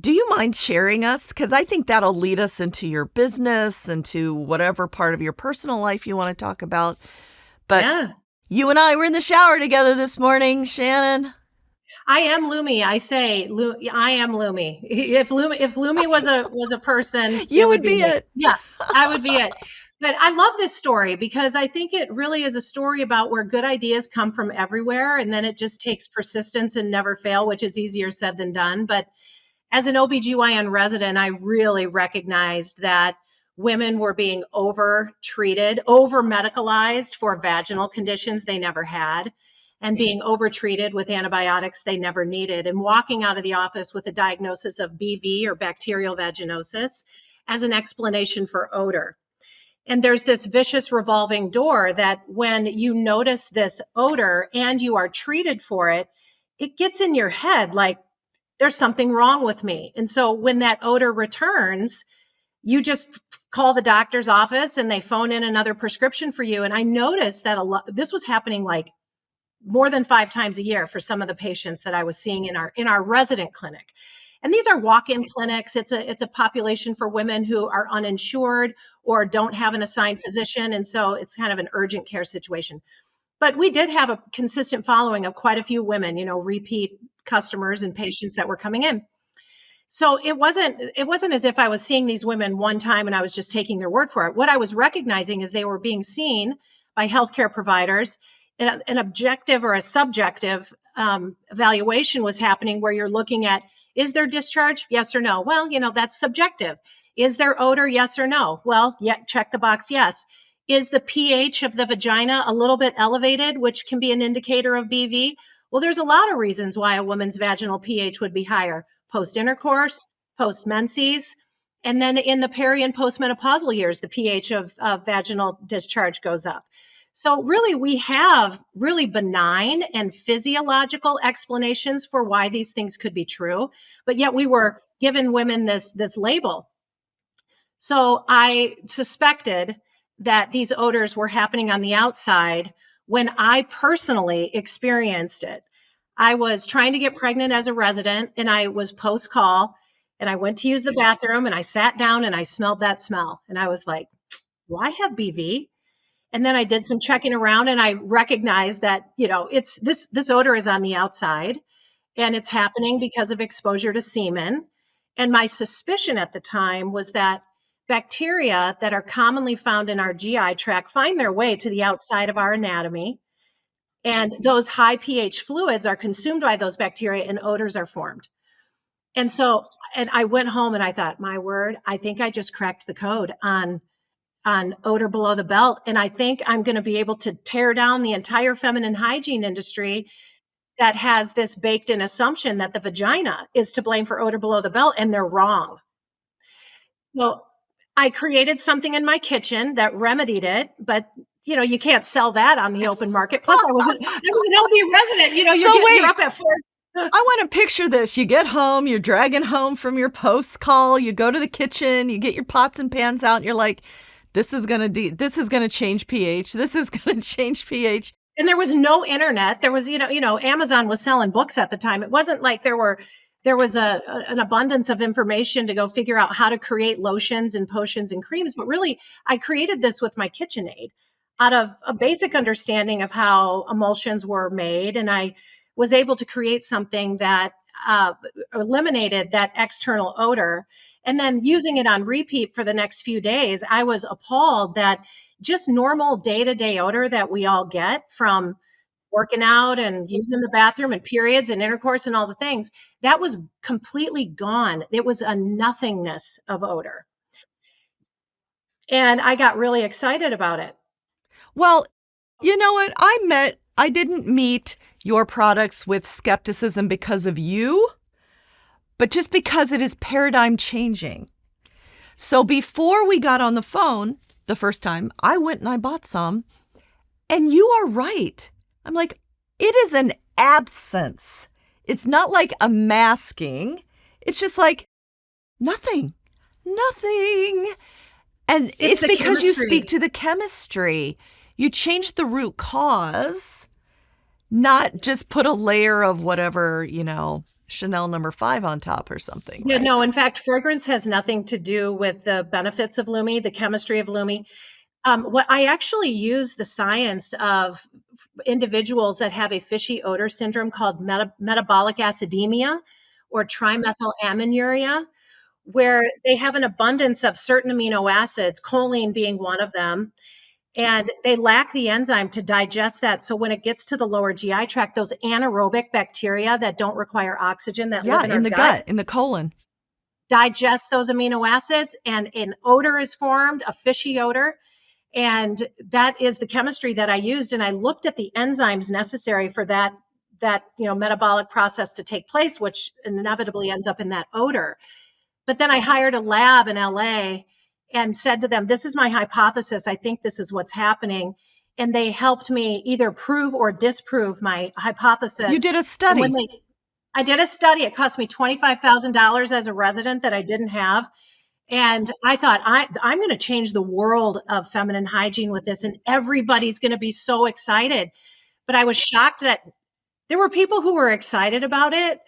Do you mind sharing us? Because I think that'll lead us into your business, into whatever part of your personal life you want to talk about. But Yeah. you and I were in the shower together this morning, Shannon. I am Lumi. I say, I am Lumi. If Lumi was a person, it You would would be be me. it. Yeah, I would be it. But I love this story because I think it really is a story about where good ideas come from everywhere. And then it just takes persistence and never fail, which is easier said than done. But as an OB-GYN resident, I really recognized that women were being over treated, over medicalized for vaginal conditions they never had, and being over treated with antibiotics they never needed, and walking out of the office with a diagnosis of BV or bacterial vaginosis as an explanation for odor. And there's this vicious revolving door that when you notice this odor and you are treated for it, it gets in your head like, there's something wrong with me. And so when that odor returns, you just call the doctor's office and they phone in another prescription for you. And I noticed that this was happening like more than 5 times a year for some of the patients that I was seeing in our resident clinic. And these are walk-in clinics. It's a population for women who are uninsured or don't have an assigned physician. And so it's kind of an urgent care situation. But we did have a consistent following of quite a few women, repeat customers and patients that were coming in. So it wasn't as if I was seeing these women one time and I was just taking their word for it. What I was recognizing is they were being seen by healthcare providers. An objective or a subjective evaluation was happening where you're looking at, is there discharge? Yes or no? Well, that's subjective. Is there odor? Yes or no? Well, yeah, check the box. Yes. Is the pH of the vagina a little bit elevated, which can be an indicator of BV? Well, there's a lot of reasons why a woman's vaginal pH would be higher. Post-intercourse, post-menses, and then in the peri and postmenopausal years, the pH of vaginal discharge goes up. So really, we have really benign and physiological explanations for why these things could be true, but yet we were given women this label. So I suspected that these odors were happening on the outside when I personally experienced it. I was trying to get pregnant as a resident and I was post-call and I went to use the bathroom and I sat down and I smelled that smell. And I was like, do I have BV? And then I did some checking around and I recognized that, it's this odor is on the outside and it's happening because of exposure to semen. And my suspicion at the time was that bacteria that are commonly found in our GI tract find their way to the outside of our anatomy. And those high pH fluids are consumed by those bacteria and odors are formed. And I went home and I thought, my word, I think I just cracked the code on odor below the belt. And I think I'm going to be able to tear down the entire feminine hygiene industry that has this baked in assumption that the vagina is to blame for odor below the belt, and they're wrong. Well, I created something in my kitchen that remedied it, but you can't sell that on the open market. Plus, I was an OB resident. You're up at 4. I want to picture this. You get home, you're dragging home from your post call, you go to the kitchen, you get your pots and pans out, and you're like, this is gonna change pH. This is gonna change pH. And there was no internet. There was, Amazon was selling books at the time. It wasn't like there was an abundance of information to go figure out how to create lotions and potions and creams. But really, I created this with my KitchenAid out of a basic understanding of how emulsions were made. And I was able to create something that eliminated that external odor. And then using it on repeat for the next few days, I was appalled that just normal day-to-day odor that we all get from working out and using the bathroom and periods and intercourse and all the things, that was completely gone. It was a nothingness of odor. And I got really excited about it. Well, you know what? I didn't meet your products with skepticism because of you, but just because it is paradigm changing. So before we got on the phone the first time, I went and I bought some, and you are right. I'm like, it is an absence. It's not like a masking. It's just like nothing. And it's because you speak to the chemistry. You change the root cause, not just put a layer of whatever, Chanel #5 on top or something, Yeah, right? no, in fact, fragrance has nothing to do with the benefits of Lumi, the chemistry of Lumi. What I actually use the science of individuals that have a fishy odor syndrome called metabolic acidemia or trimethylamminuria, where they have an abundance of certain amino acids, choline being one of them, and they lack the enzyme to digest that. So when it gets to the lower GI tract, those anaerobic bacteria that don't require oxygen that live Yeah, in our in the gut gut, in the colon. digest those amino acids, and an odor is formed, a fishy odor. And that is the chemistry that I used. And I looked at the enzymes necessary for that metabolic process to take place, which inevitably ends up in that odor. But then I hired a lab in LA and said to them, this is my hypothesis. I think this is what's happening. And they helped me either prove or disprove my You hypothesis. did a And when study. I did a study, it cost me $25,000 as a resident that I didn't have. And I thought, I'm going to change the world of feminine hygiene with this, and everybody's going to be so excited. But I was shocked that there were people who were excited about it.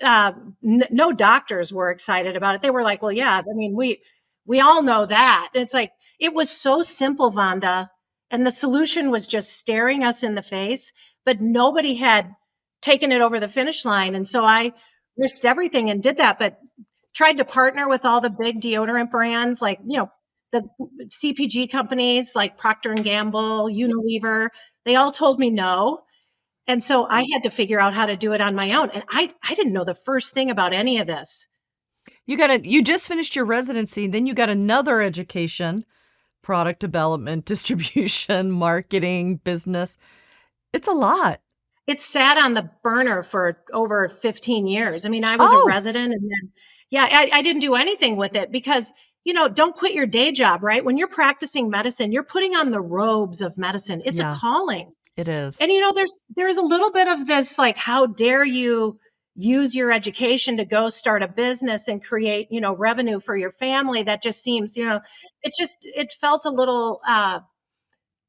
No doctors were excited about it. They were like, "Well, yeah, I mean, we all know that." And it's like it was so simple, Vonda, and the solution was just staring us in the face. But nobody had taken it over the finish line, and so I risked everything and did that. But tried to partner with all the big deodorant brands, like the CPG companies like Procter and Gamble, Unilever. They all told me no. And so I had to figure out how to do it on my own. And I didn't know the first thing about any of this. You just finished your residency, then you got another education, product development, distribution, marketing, business. It's a lot. It sat on the burner for over 15 years. I mean, I was a Oh, resident, and then, yeah, I didn't do anything with it because, don't quit your day job, right? When you're practicing medicine, you're putting on the robes of medicine. It's a yeah, calling. it is. And there's a little bit of this, like, how dare you use your education to go start a business and create, revenue for your family? That just seems, it felt a little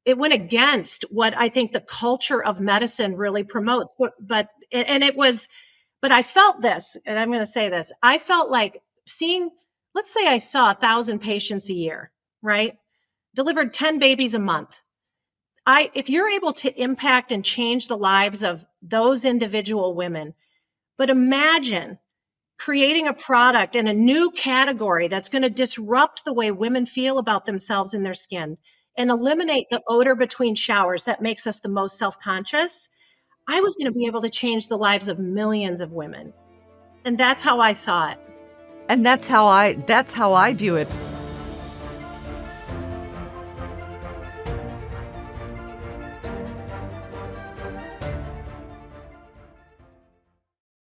it went against what I think the culture of medicine really promotes. But I felt this, and I'm going to say this. I felt like seeing, let's say I saw 1,000 patients a year, right? Delivered 10 babies a month. If you're able to impact and change the lives of those individual women, but imagine creating a product in a new category that's going to disrupt the way women feel about themselves and their skin and eliminate the odor between showers that makes us the most self-conscious. I was going to be able to change the lives of millions of women. And that's how I saw it. And that's how I view it.